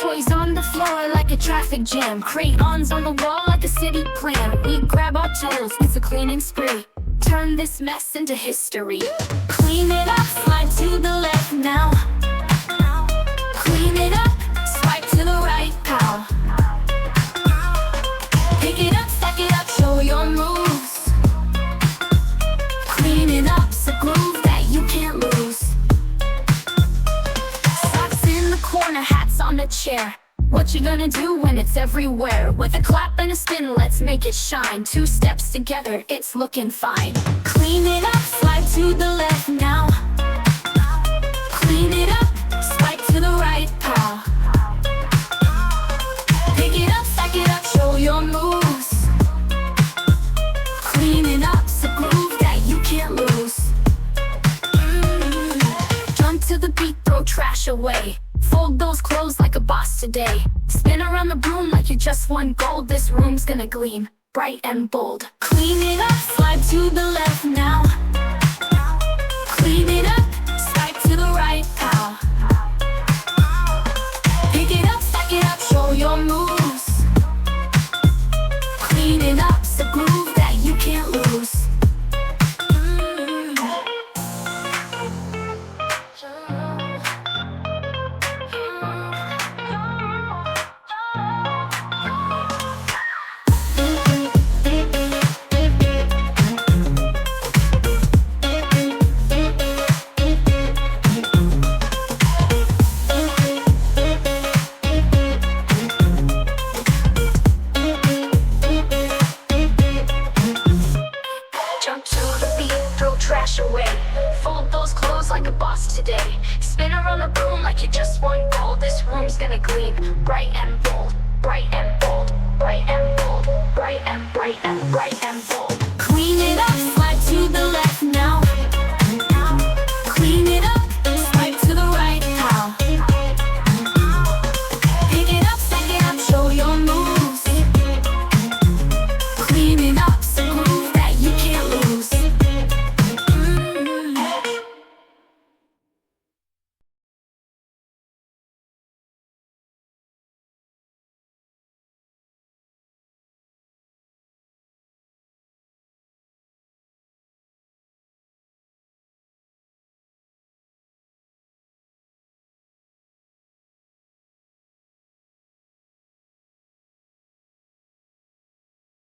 Toys on the floor like a traffic jam, crayons on the wall like a city plan. We grab our tools, it's a cleaning spree. Turn this mess into history. Clean it up, slide to the left now. Clean it up, swipe to the right, pal. Pick it up, stack it up, show your moves. Cleaning up's a groove that you can't lose. Socks in the corner, hats on the chair. What you gonna do when it's everywhere? With a clap and a spin, let's make it shine. Two steps together, it's looking fine. Clean it up, slide to the left now. Clean it up, swipe to the right, pal. Pick it up, stack it up, show your moves. Cleaning up's a groove that you can't lose. Jump to the beat, throw trash away. Fold those clothes like a boss today. Spin around the broom like you just won gold. This room's gonna gleam, bright and bold. Clean it up, slide to the left now. Clean it up, swipe to the right, pal. Pick it up, stack it up, show your moves. Cleaning up's a groove that you can't lose. Jump to the beat, throw trash away. Fold those clothes like a boss today. Spin around the room like you just won gold. This room's gonna gleam, bright and bold. Bright and bold, bright and bold, bright and bright and bright and bold.